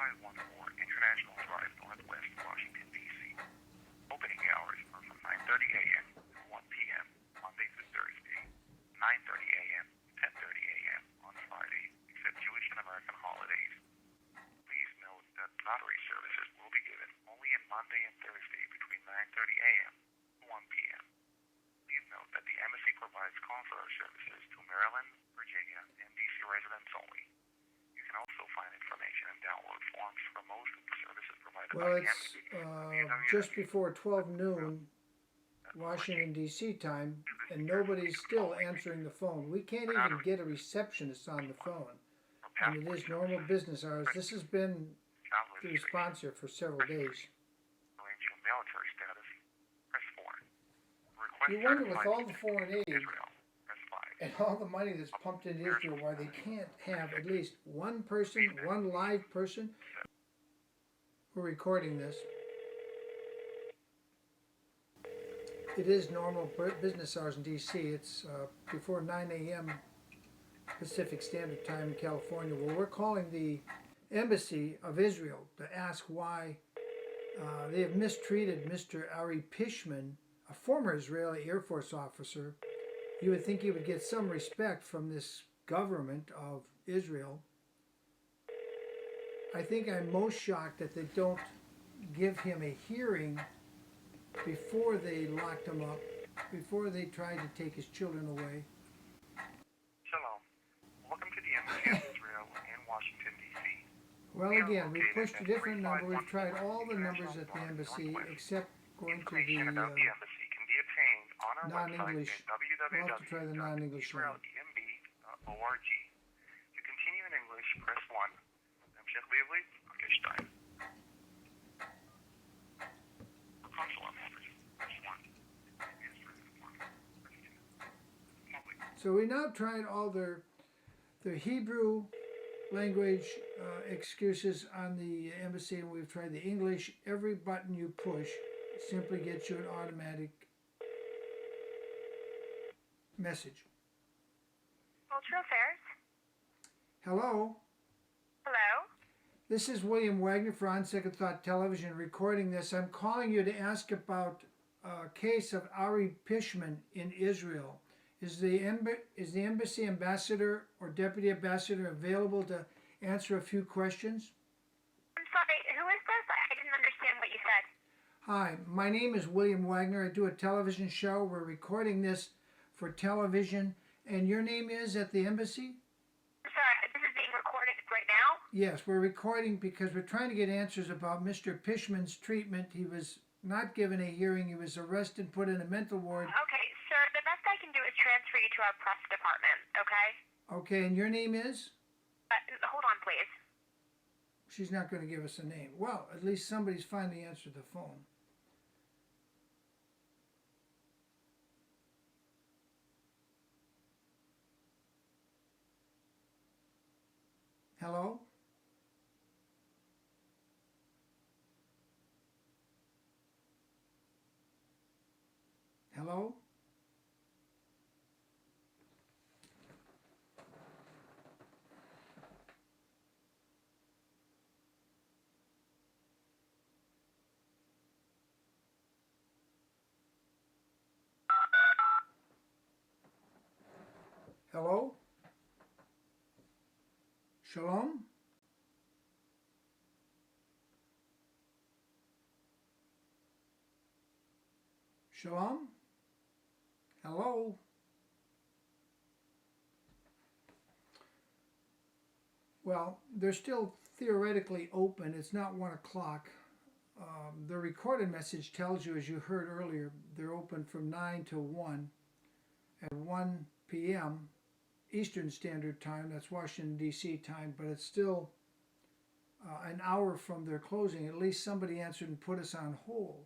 1514 International Drive, Northwest, Washington, D.C. Opening hours are from 9:30 a.m. to 1 p.m. Monday through Thursday, 9:30 a.m. to 10:30 a.m. on Friday, except Jewish and American holidays. Please note that lottery services will be given only on Monday and Thursday between 9:30 a.m. to 1 p.m. Please note that the embassy provides consular services to Maryland, Virginia, and D.C. residents only. You can also find information and download forms for most of the services provided Well, by the it's embassy. just before 12 noon Washington, D.C. time, and nobody's still answering the phone. We can't even get a receptionist on the phone. And it is normal business hours. This has been the response here for several days. Arranging military status, press 4. You wonder, with all the foreign aid Israel, press 5. and all the money that's pumped into Israel, why they can't have at least one person, one live person. We're recording this. It is normal business hours in D.C. It's before 9 a.m. Pacific Standard Time in California. Well, we're calling the Embassy of Israel to ask why they have mistreated Mr. Ari Fishman, a former Israeli Air Force officer. You would think he would get some respect from this government of Israel. I think I'm most shocked that they don't give him a hearing before they locked him up, before they tried to take his children away. Shalom. Welcome to the Embassy of Israel in Washington, D.C. Well, again, we pushed a different number. We've tried all the numbers at the embassy except going to the Information about the embassy can be obtained on our non-English. website at We'll have to try the non-English line. www.israelemb.org. To continue in English, press 1. המשך בעברית, פרק 2. For consular matters, press 1. Administrative appointments, press 2. Public. So we now tried all their Hebrew language excuses on the embassy, and we've tried the English. Every button you push simply gets you an automatic message. Cultural Affairs. Hello, Hello. this is William Wagner for On Second Thought Television recording this. I'm calling you to ask about a case of Ari Fishman in Israel. Is the embassy ambassador or deputy ambassador available to answer a few questions? I'm sorry, who is this? I didn't understand what you said. Hi, my name is William Wagner. I do a television show. We're recording this for television. And your name is at the embassy? I'm sorry, this is being recorded right now? Yes, we're recording because we're trying to get answers about Mr. Fishman's treatment. He was not given a hearing. He was arrested, put in a mental ward. Okay, sir, the best I can do is transfer you to our press department, okay? Okay, and your name is? Hold on, please. She's not going to give us a name. Well, at least somebody's finally answered the phone. Hello? Hello? Hello? Shalom? Shalom? Hello? Well, they're still theoretically open. It's not 1 o'clock. The recorded message tells you, as you heard earlier, they're open from 9 to 1 at 1 p.m. Eastern Standard Time. That's Washington, D.C. time, but it's still an hour from their closing. At least somebody answered and put us on hold.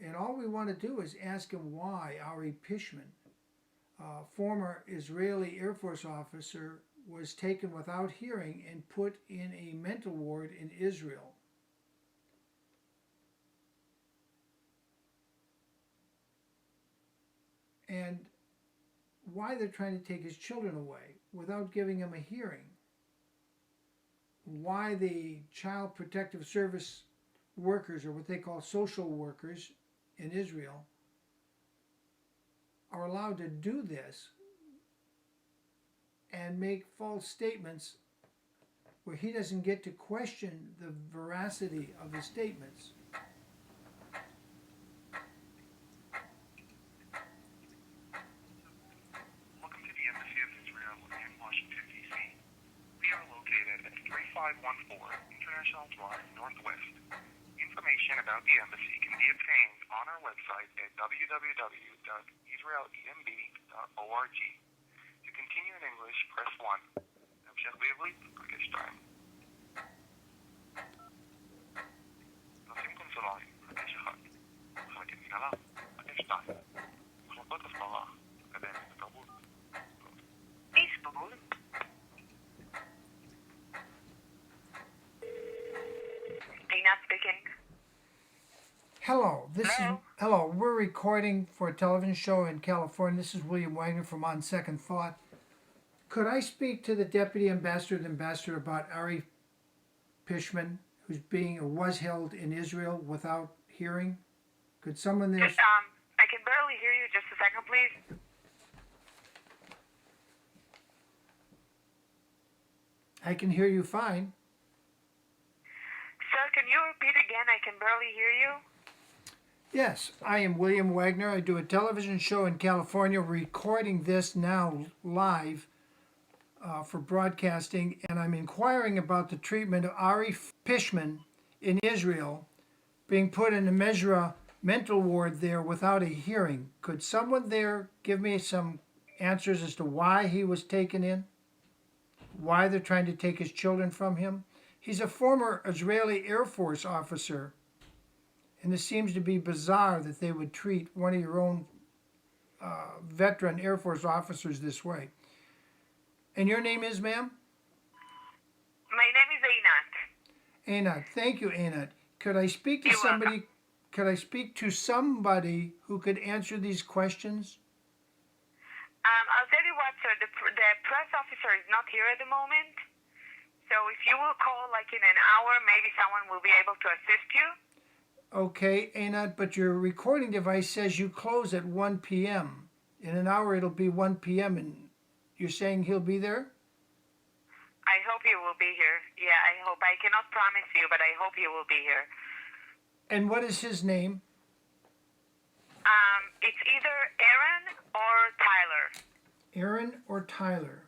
And all we want to do is ask him why Ari Fishman, former Israeli Air Force officer, was taken without hearing and put in a mental ward in Israel. And why they're trying to take his children away without giving him a hearing. why the Child Protective Service workers, or what they call social workers in Israel, are allowed to do this and make false statements where he doesn't get to question the veracity of the statements. Welcome to the Embassy of Israel in Washington, D.C. We are located at 3514 International Drive, Northwest. Information about the embassy can be obtained on our website at www.israelemb.org. To continue in English, press 1. המשך בעברית, פרק 2. נושאים קונסולריים, פרק 1. מחלקת מנהלה, פרק 2. מחלקות הסברה, אקדמית ותרבות. Dana speaking. Hello, Hello. hello. We're recording for a television show in California. This is William Wagner from On Second Thought. Could I speak to the Deputy Ambassador, about Ari Fishman, who's being or was held in Israel without hearing? Could someone there? Just, I can barely hear you. Just a second, please. I can hear you fine. Sir, can you repeat again? I can barely hear you. Yes, I am William Wagner. I do a television show in California, recording this now live for broadcasting, and I'm inquiring about the treatment of Ari Fishman in Israel, being put in a Mesra mental ward there without a hearing. Could someone there give me some answers as to why he was taken in? Why they're trying to take his children from him? He's a former Israeli Air Force officer, and it seems to be bizarre that they would treat one of your own veteran Air Force officers this way. And your name is, ma'am? My name is Einat. Einat. Thank you, Einat. Could I speak to You're somebody? welcome. Could I speak to somebody who could answer these questions? I'll tell you what, sir. The press officer is not here at the moment. So if you will call like in an hour, maybe someone will be able to assist you. Okay, Einat, but your recording device says you close at 1 p.m. In an hour, it'll be 1 p.m. and you're saying he'll be there? I hope he will be here. Yeah, I hope. I cannot promise you, but I hope he will be here. And what is his name? It's either Aaron or Tyler. Aaron or Tyler?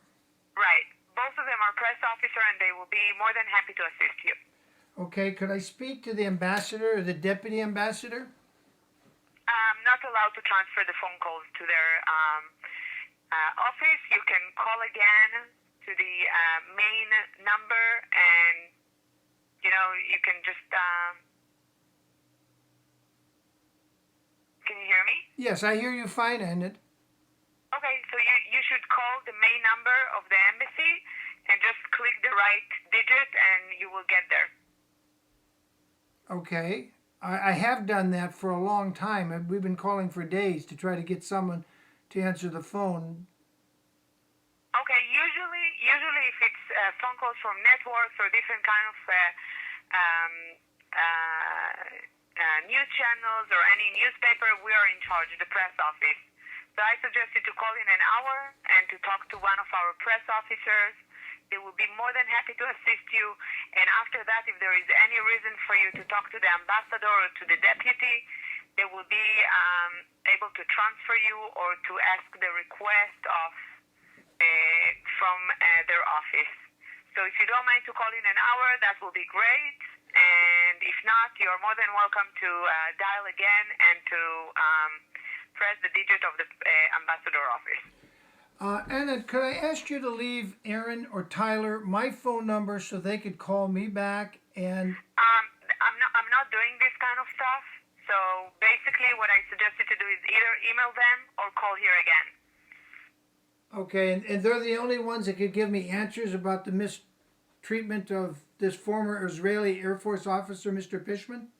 Right. Both of them are press officer, and they will be more than happy to assist you. Okay, could I speak to the ambassador or the deputy ambassador? I'm not allowed to transfer the phone calls to their office. You can call again to the main number, and you can just. Can you hear me? Yes, I hear you fine, Einat. Okay, so you should call the main number of the embassy and just click the right digit, and you will get there. Okay. I have done that for a long time. We've been calling for days to try to get someone to answer the phone. Okay, usually if it's phone calls from networks or different kind of news channels or any newspaper, we are in charge, the press office. So I suggest you to call in an hour and to talk to one of our press officers. They will be more than happy to assist you. And after that, if there is any reason for you to talk to the ambassador or to the deputy, they will be able to transfer you or to ask the request of from their office. So if you don't mind to call in an hour, that will be great. And if not, you're more than welcome to dial again and to press the digit of the ambassador office. Anna, could I ask you to leave Aaron or Tyler my phone number so they could call me back? And I'm not doing this kind of stuff. So basically, what I suggest you to do is either email them or call here again. Okay, and they're the only ones that could give me answers about the mistreatment of this former Israeli Air Force officer, Mr. Fishman?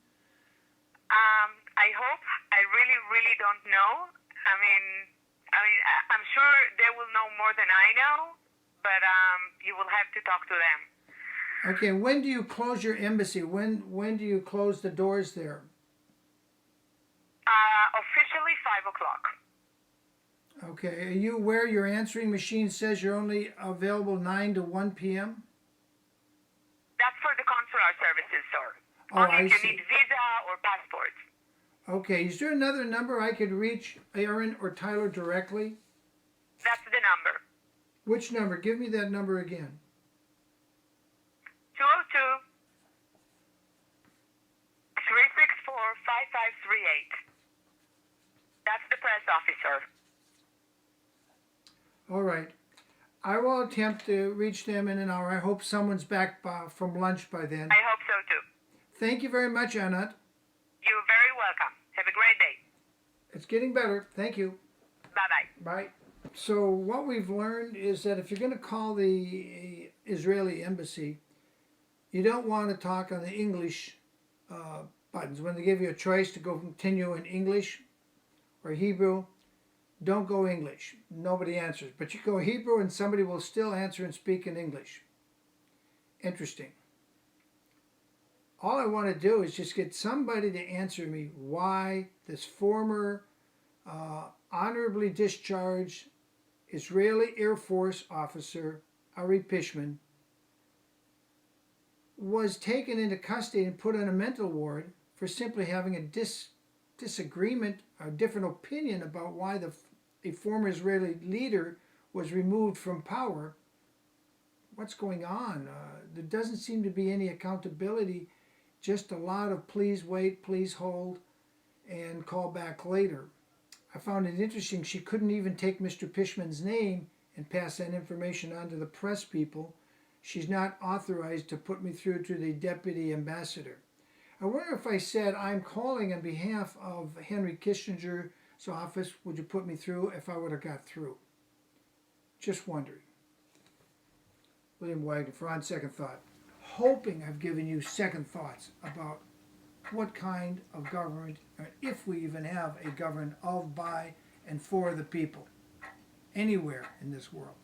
I hope. I really don't know. I mean, I'm sure they will know more than I know, but you will have to talk to them. Okay, when do you close your embassy? When do you close the doors there? Officially 5 o'clock. Okay, are you aware your answering machine says you're only available 9 to 1 p.m.? That's for the consular services, sir. Oh, Only I if you see. need visa or passport. Okay, is there another number I could reach Aaron or Tyler directly? That's the number. Which number? Give me that number again. 202 364 5538. That's the press officer. All right. I will attempt to reach them in an hour. I hope someone's back from lunch by then. I hope so too. Thank you very much, Anat. You're very welcome. Have a great day. It's getting better. Thank you. Bye-bye. Bye. So what we've learned is that if you're going to call the Israeli embassy, you don't want to talk on the English buttons. When they give you a choice to go continue in English or Hebrew, don't go English. Nobody answers. But you go Hebrew and somebody will still answer and speak in English. Interesting. All I want to do is just get somebody to answer me why this former honorably discharged Israeli Air Force officer, Ari Fishman, was taken into custody and put on a mental ward for simply having a disagreement, a different opinion about why a former Israeli leader was removed from power. What's going on? There doesn't seem to be any accountability, just a lot of please wait, please hold, and call back later. I found it interesting she couldn't even take Mr. Fishman's name and pass that information on to the press people. She's not authorized to put me through to the deputy ambassador. I wonder if I said, I'm calling on behalf of Henry Kissinger's office, would you put me through, if I would have got through? Just wondering. William Wagner for On Second Thought. Hoping I've given you second thoughts about what kind of government, or if we even have a government of, by, and for the people, anywhere in this world.